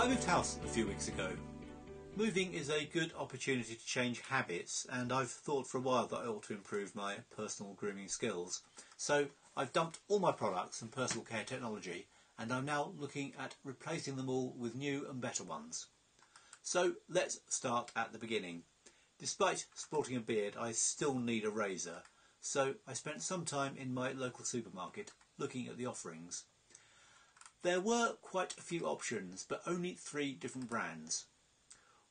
I moved house a few weeks ago. Moving is a good opportunity to change habits, and I've thought for a while that I ought to improve my personal grooming skills. So I've dumped all my products and personal care technology, and I'm now looking at replacing them all with new and better ones. So let's start at the beginning. Despite sporting a beard, I still need a razor, so I spent some time in my local supermarket looking at the offerings. There were quite a few options, but only 3 different brands.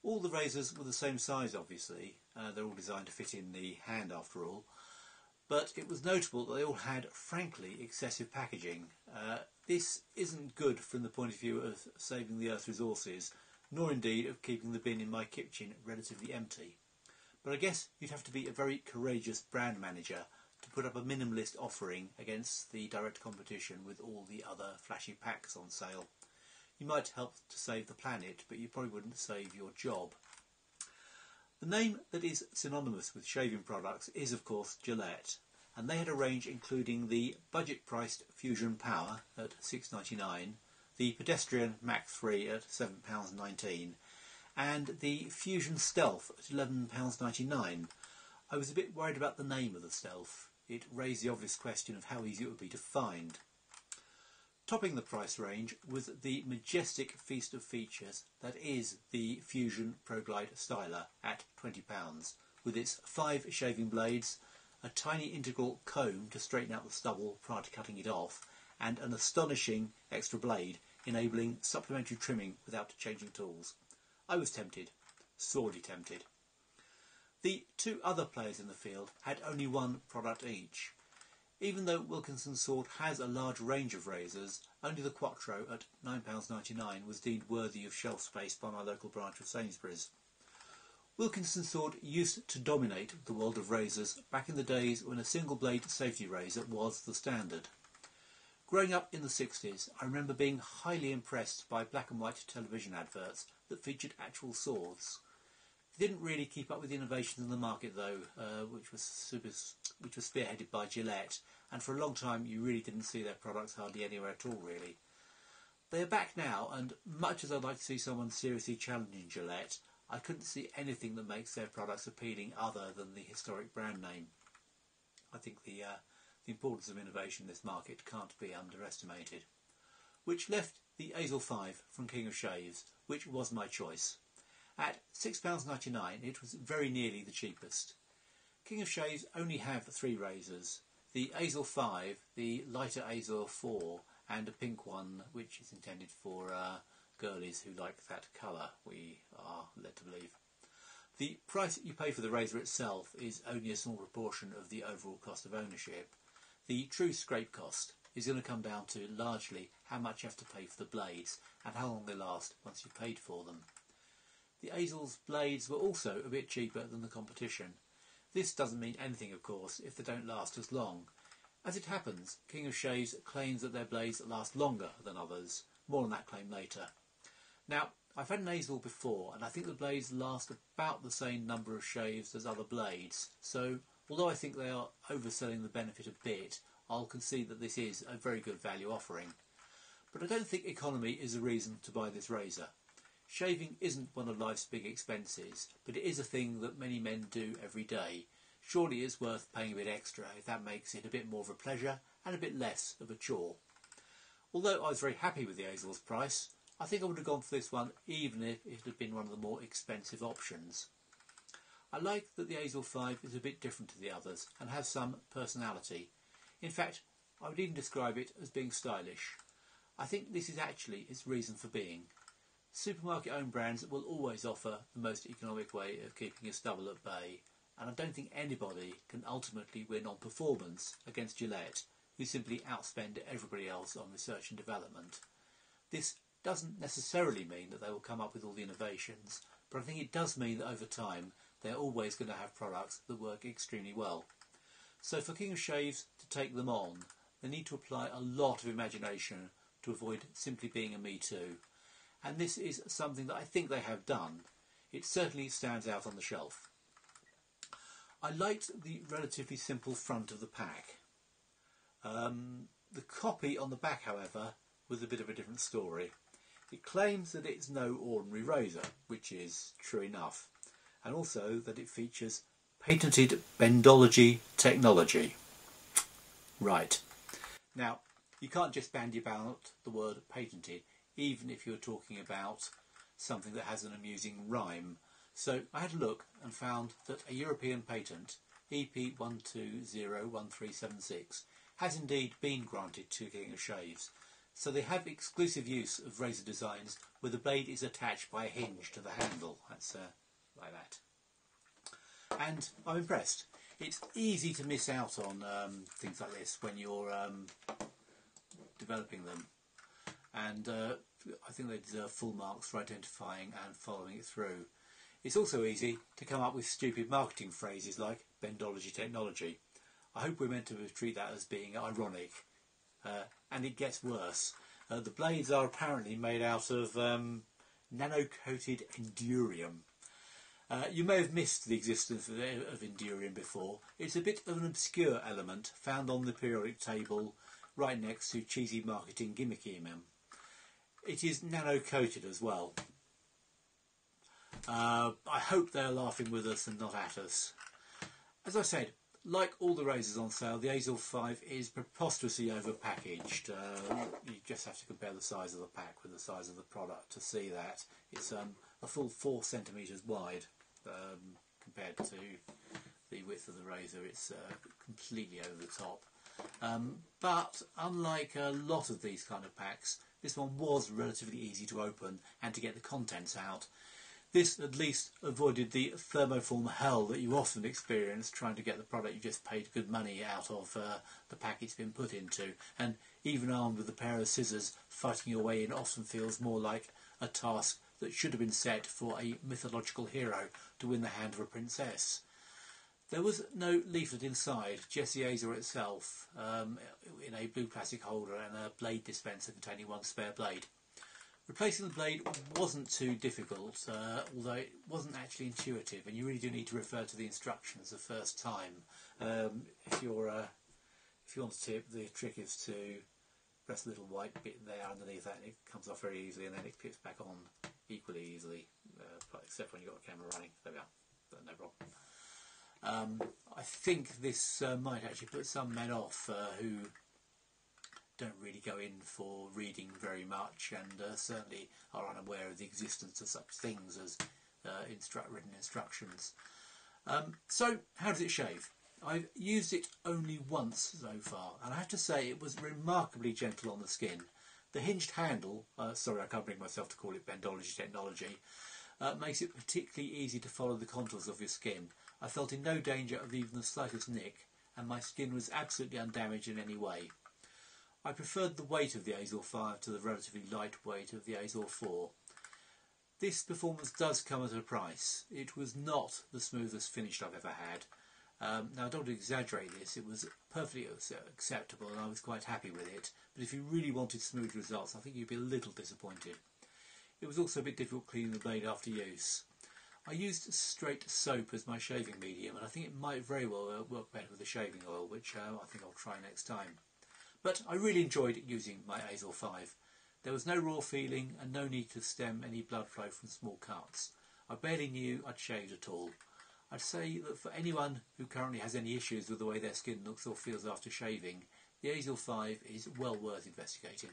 All the razors were the same size, obviously. They're all designed to fit in the hand after all. But it was notable that they all had, frankly, excessive packaging. This isn't good from the point of view of saving the Earth's resources, nor indeed of keeping the bin in my kitchen relatively empty. But I guess you'd have to be a very courageous brand manager to put up a minimalist offering against the direct competition with all the other flashy packs on sale. You might help to save the planet, but you probably wouldn't save your job. The name that is synonymous with shaving products is of course Gillette, and they had a range including the budget-priced Fusion Power at £6.99, the Pedestrian Mach 3 at £7.19, and the Fusion Stealth at £11.99. I was a bit worried about the name of the Stealth. It raised the obvious question of how easy it would be to find. Topping the price range was the majestic feast of features that is the Fusion Pro Glide Styler at £20, with its 5 shaving blades, a tiny integral comb to straighten out the stubble prior to cutting it off, and an astonishing extra blade enabling supplementary trimming without changing tools. I was tempted, sorely tempted. The 2 other players in the field had only 1 product each. Even though Wilkinson's Sword has a large range of razors, only the Quattro at £9.99 was deemed worthy of shelf space by my local branch of Sainsbury's. Wilkinson's Sword used to dominate the world of razors back in the days when a single blade safety razor was the standard. Growing up in the 60s, I remember being highly impressed by black and white television adverts that featured actual swords. They didn't really keep up with the innovations in the market though, which was spearheaded by Gillette, and for a long time you really didn't see their products hardly anywhere at all really. They are back now, and much as I'd like to see someone seriously challenging Gillette, I couldn't see anything that makes their products appealing other than the historic brand name. I think the importance of innovation in this market can't be underestimated. Which left the Azor 5 from King of Shaves, which was my choice. At £6.99 it was very nearly the cheapest. King of Shaves only have 3 razors, the Azor 5, the lighter Azor 4 and a pink one which is intended for girlies who like that colour, we are led to believe. The price you pay for the razor itself is only a small proportion of the overall cost of ownership. The true scrape cost is going to come down to largely how much you have to pay for the blades and how long they last once you've paid for them. The Azor's blades were also a bit cheaper than the competition. This doesn't mean anything, of course, if they don't last as long. As it happens, King of Shaves claims that their blades last longer than others. More on that claim later. Now, I've had an Azor before, and I think the blades last about the same number of shaves as other blades, so although I think they are overselling the benefit a bit, I'll concede that this is a very good value offering. But I don't think economy is a reason to buy this razor. Shaving isn't one of life's big expenses, but it is a thing that many men do every day. Surely it's worth paying a bit extra if that makes it a bit more of a pleasure and a bit less of a chore. Although I was very happy with the Azor's price, I think I would have gone for this one even if it had been one of the more expensive options. I like that the Azor 5 is a bit different to the others and has some personality. In fact, I would even describe it as being stylish. I think this is actually its reason for being. Supermarket-owned brands will always offer the most economic way of keeping your stubble at bay, and I don't think anybody can ultimately win on performance against Gillette, who simply outspend everybody else on research and development. This doesn't necessarily mean that they will come up with all the innovations, but I think it does mean that over time they're always going to have products that work extremely well. So for King of Shaves to take them on, they need to apply a lot of imagination to avoid simply being a me too. And this is something that I think they have done. It certainly stands out on the shelf. I liked the relatively simple front of the pack. The copy on the back, however, was a bit of a different story. It claims that it's no ordinary razor, which is true enough, and also that it features patented bendology technology. Right. Now, you can't just bandy about the word patented, even if you're talking about something that has an amusing rhyme. So I had a look and found that a European patent, EP1201376, has indeed been granted to King of Shaves. So they have exclusive use of razor designs where the blade is attached by a hinge to the handle. That's like that. And I'm impressed. It's easy to miss out on things like this when you're developing them. And I think they deserve full marks for identifying and following it through. It's also easy to come up with stupid marketing phrases like bendology technology. I hope we're meant to treat that as being ironic. And it gets worse. The blades are apparently made out of nano-coated endurium. You may have missed the existence of endurium before. It's a bit of an obscure element found on the periodic table right next to cheesy marketing gimmickism. It is nano-coated as well. I hope they're laughing with us and not at us. As I said, like all the razors on sale, the Azor 5 is preposterously over-packaged. You just have to compare the size of the pack with the size of the product to see that. It's a full 4 centimetres wide compared to the width of the razor. It's completely over the top. But unlike a lot of these kind of packs, this one was relatively easy to open and to get the contents out. This at least avoided the thermoform hell that you often experience trying to get the product you just paid good money out of the pack it's been put into. And even armed with a pair of scissors, fighting your way in often feels more like a task that should have been set for a mythological hero to win the hand of a princess. There was no leaflet inside, just the Azor itself, in a blue plastic holder and a blade dispenser containing one spare blade. Replacing the blade wasn't too difficult, although it wasn't actually intuitive, and you really do need to refer to the instructions the first time. If you want to tip, the trick is to press the little white bit there underneath that, and it comes off very easily, and then it clips back on equally easily, except when you've got a camera running. There we are, no problem. I think this might actually put some men off who don't really go in for reading very much, and certainly are unaware of the existence of such things as written instructions. So how does it shave? I've used it only once so far, and I have to say it was remarkably gentle on the skin. The hinged handle, sorry I can't bring myself to call it bendology technology, makes it particularly easy to follow the contours of your skin. I felt in no danger of even the slightest nick, and my skin was absolutely undamaged in any way. I preferred the weight of the Azor 5 to the relatively light weight of the Azor 4. This performance does come at a price. It was not the smoothest finish I've ever had. Now I don't want to exaggerate this, it was perfectly acceptable and I was quite happy with it, but if you really wanted smooth results I think you'd be a little disappointed. It was also a bit difficult cleaning the blade after use. I used straight soap as my shaving medium, and I think it might very well work better with the shaving oil, which I think I'll try next time. But I really enjoyed using my Azor 5. There was no raw feeling and no need to stem any blood flow from small cuts. I barely knew I'd shaved at all. I'd say that for anyone who currently has any issues with the way their skin looks or feels after shaving, the Azor 5 is well worth investigating.